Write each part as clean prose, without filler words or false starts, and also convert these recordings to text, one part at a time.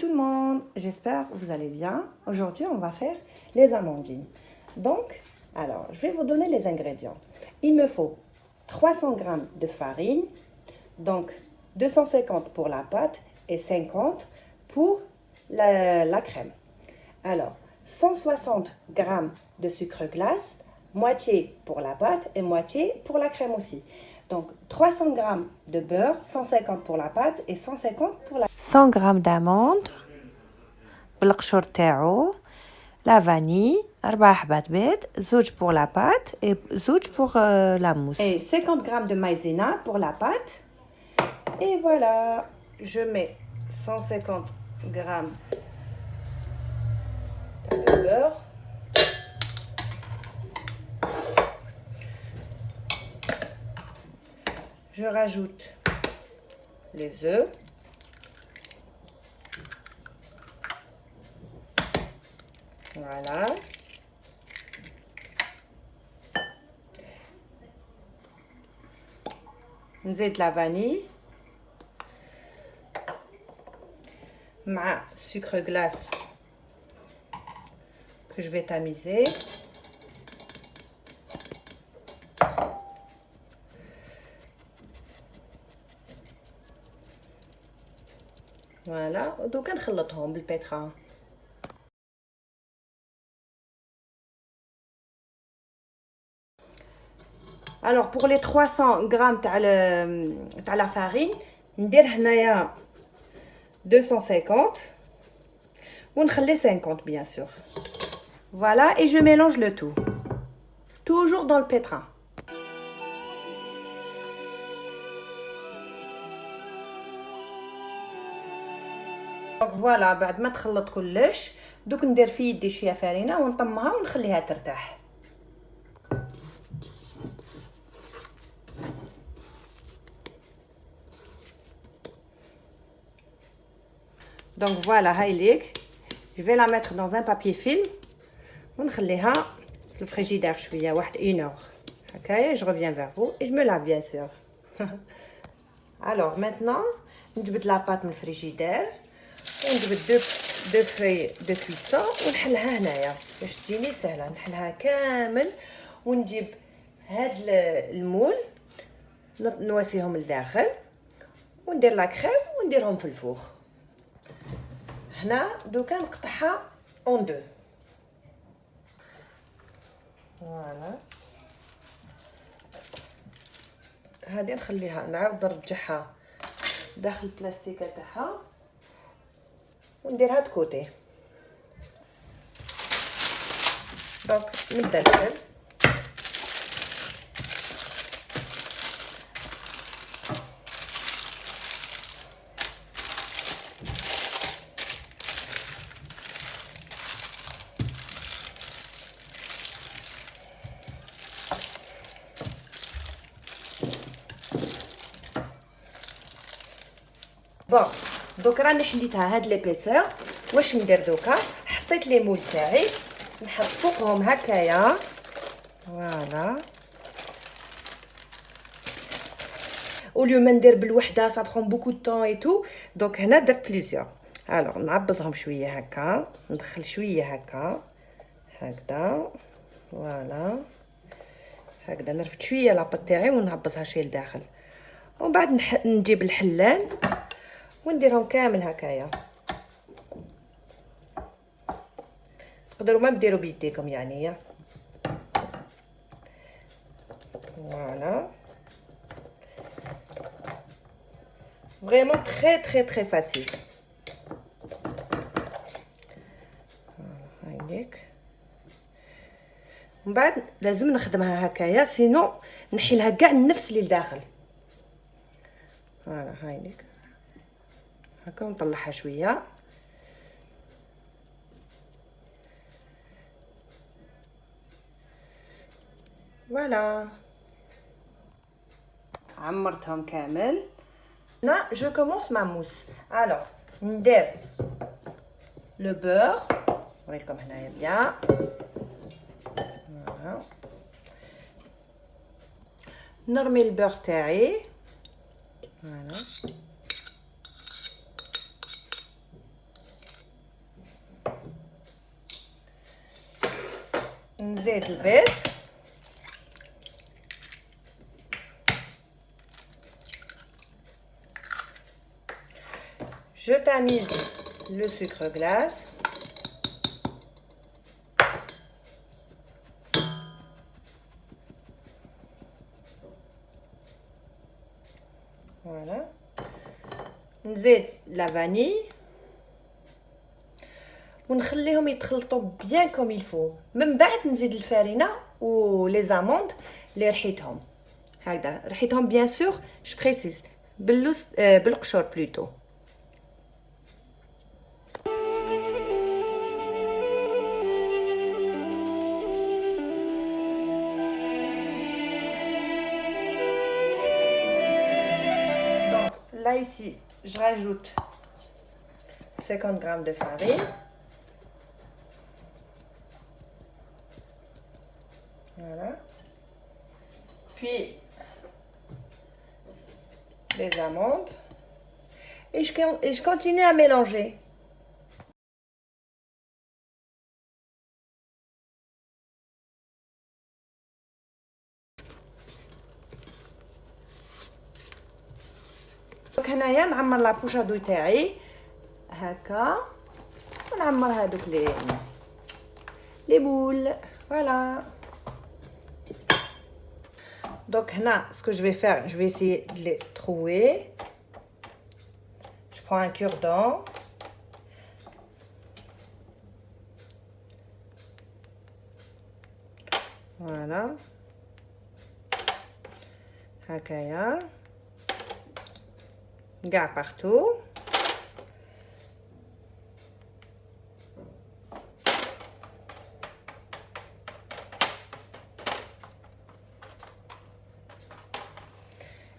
tout le monde, j'espère que vous allez bien. Aujourd'hui, on va faire les amandines. Donc, alors, je vais vous donner les ingrédients. Il me faut 300 g de farine, donc 250 pour la pâte et 50 pour la crème. Alors, 160 g de sucre glace, moitié pour la pâte et moitié pour la crème aussi. Donc 300 g de beurre, 150 pour la pâte et 150 pour la 100 g d'amandes بالقشور تاعو la vanille 4 حبات بيض زوج pour la pâte et زوج pour la mousse et 50 g de maïzena pour la pâte. Et voilà, je mets 150 g de beurre. Je rajoute les œufs. Voilà. نزيد la vanille مع sucre glace que je vais tamiser. Voilà, ودوكا نخلطهم بالبيترا. Alors pour les 300 g تاع la farine ندير هنايا 250 ونخلي 50 bien sûr. Voilà, et je mélange le tout. Toujours dans le pétrin. Donc voilà, بعد ما تخلط كلش دوك ندير في يدي شويه فرينه ونطمها ونخليها ترتاح. Donc voilà, هايليك. Je vais la mettre dans un papier film ونخليها في الفريجيدير شويه واحد 1 heure. هكايا je reviens vers vous et je me lave bien sûr. Alors maintenant نجبد لا بات من الفريجيدير ونجبد دو فوي دو كويسون ونحلها هنايا باش تجيني سهله. نحلها كامل ونجيب هاد المول نواسيهم لداخل وندير لا كريم ونديرهم في الفوغ. هنا دوكا نقطعها اون دو. فوالا هادي نخليها نعاود نرجعها داخل البلاستيكه تاعها ونديرها د كوتي. دونك نبدا نحل. بون دوك راني حليتها هاد ليبيسور. واش ندير دوكا؟ حطيت لي مول تاعي نحط فوقهم هكايا. فوالا اوليو ما ندير بالوحده صا برون بوكو طون اي تو. دونك هنا درت بليزيور. الوغ نعبزهم شويه هكا ندخل شويه هكا هكذا. فوالا هكذا نرفد شويه لاباط تاعي ونعبزها شويه لداخل ومن بعد نجيب الحلان ونديرهم كامل هكايا. تقدروا ما ديروا بيديكم يعني. فوالا فريمون تري فاسيل. هايليك. من بعد لازم نخدمها هكايا سينو نحيلها كاع النفس اللي لداخل. فوالا هايليك هكا ونطلعها شويه. فوالا عمرتهم كامل. هنا جو كومونس ما موس. الوغ ندير لو بور نوريكم هنايا بيان. فوالا نرمي البور تاعي. فوالا نزيد البيض. Je tamise le sucre glace. Voilà. نزيد la vanille. ونخليهم يتخلطوا bien comme il faut. من بعد نزيد الفارينة و les amandes اللي ريحتهم. هكذا ريحتهم bien sûr je précise باللوز بالقشور plutôt. Donc là ici, je rajoute 50 g de farine. Voilà. Puis les amandes. Et je continue à mélanger. Donc هنايا نعمر لابوشا دو تاعي هكا ونعمر هذوك les boules. Voilà. Donc là, ce que je vais faire, je vais essayer de les trouver. Je prends un cure-dent. Voilà. Hakaya. Garde partout.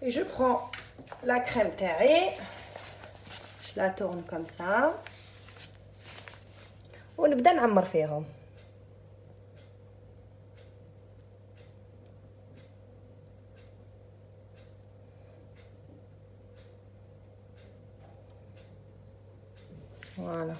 Et je prends la crème terrée, je la tourne comme ça. ونبدأ نعمر فيهم. Voilà.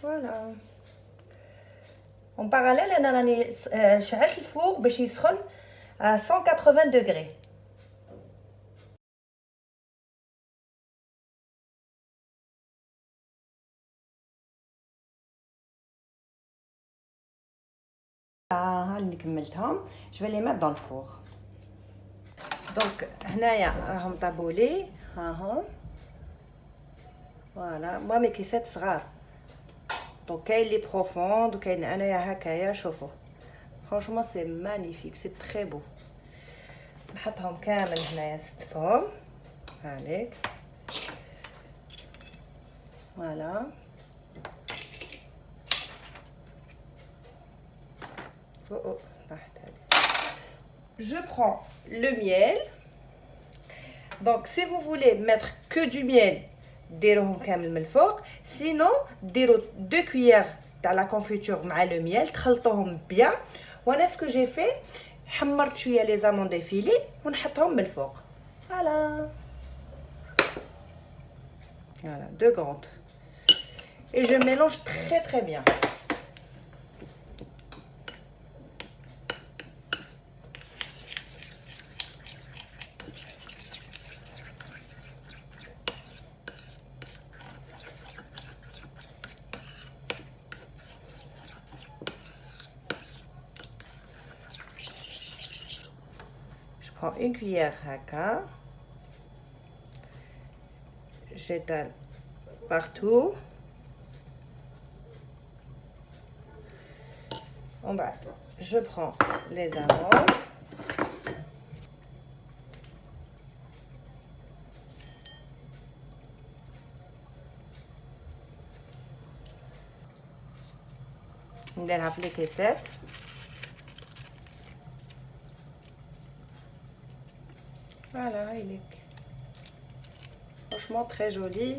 Voilà. En parallèle, انا راني شعلت الفوغ باش يسخن à 180 degrés. ها اللي كملتهم je vais les mettre dans le four. Donc هنايا راهم طابولي ها هم. Voilà, moi mes كيسات صغار. Donc كاين لي بروفوند وكاين انايا هكايا شوفوا. Franchement c'est magnifique, c'est très beau. نحطهم كامل هنايا ستفهم. هاليك. Voilà. Oh, je prends le miel. Donc si vous voulez mettre que du miel, ديروهم كامل من الفوق. Sinon ديروا 2 cuillères تاع la confiture مع le miel, تخلطوهم bien. وانا ce que j'ai fait, حمرت شويه les amandes effilées ونحطهم من الفوق. Voilà. Voilà, 2 grandes. Et je mélange très très bien. prends une cuillère haka, j'étale partout. En bas, je prends les amandes. نديرها في الكيسات. Voilà, il est franchement très joli.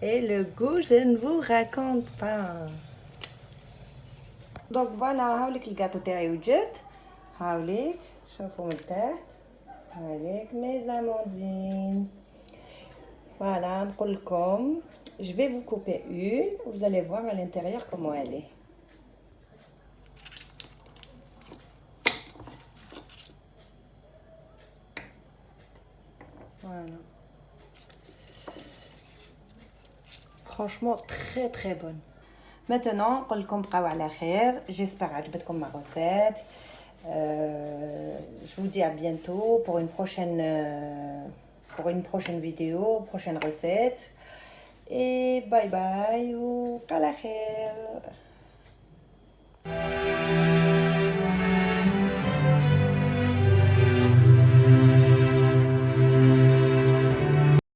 Et le goût, je ne vous raconte pas. Donc voilà, هاوليك الجاتو تاعي وجد. هاوليك شوفوا من تحت. هاوليك mes amandines. Voilà, نقول لكم. Je vais vous couper une. Vous allez voir à l'intérieur comment elle est. Voilà. Franchement, très très bonne. Maintenant, نقول لكم بقاو على خير. J'espère عجبتكم ma recette. Je vous dis à bientôt pour une prochaine vidéo, prochaine recette. Et bye bye ou à la خير.